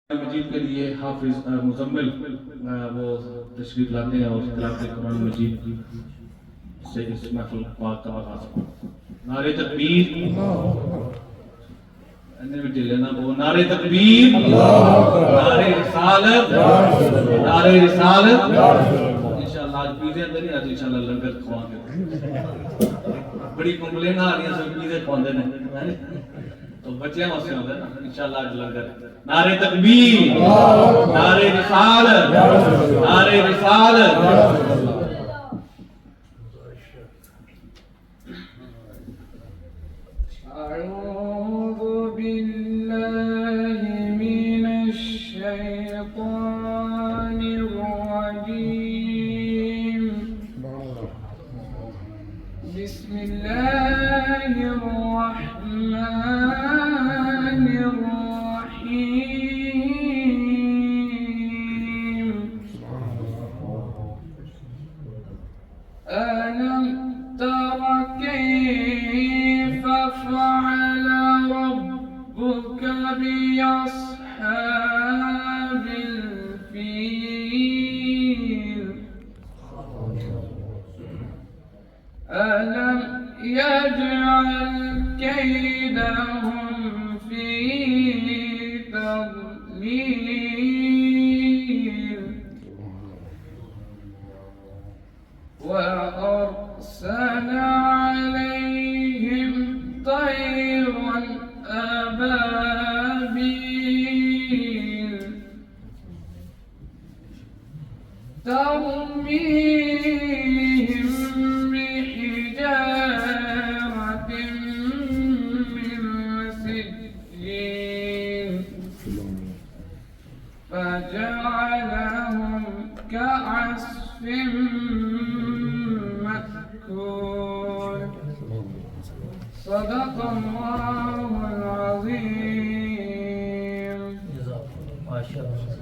मजीद के लिए हाफिज मुजम्मिल वो तशरीफ लाते हैं और तिलावत कुरान मजीद से इस महफिल पाक का आगाज। नारे तकबीर, नारे तकबीर, नारे रिसालत, नारे रिसालत। इंशाअल्लाह आज पीजे अंदर ही आज इंशाअल्लाह लंगर खवाएंगे। बड़ी कंप्लेन आ रही है सब पीजे खवाते हैं तो बच्चे वास्ते होता है ना इंशाअल्लाह आज लंगर। नारे तकबीर, नारे रिसालत, नारे रिसालत। أعوذ بالله من الشيطان الرجيم. بسم الله الرحمن الرحيم. ألم تر كيف فعل ربك بأصحاب الفيل؟ ألم يجعل كيدهم في تضليل وأرسل عليهم طيرا أبابيل ترميهم بحجارة من سجيل فجعلهم كعصف مأكول. صدق الله العظيم. ما شاء الله.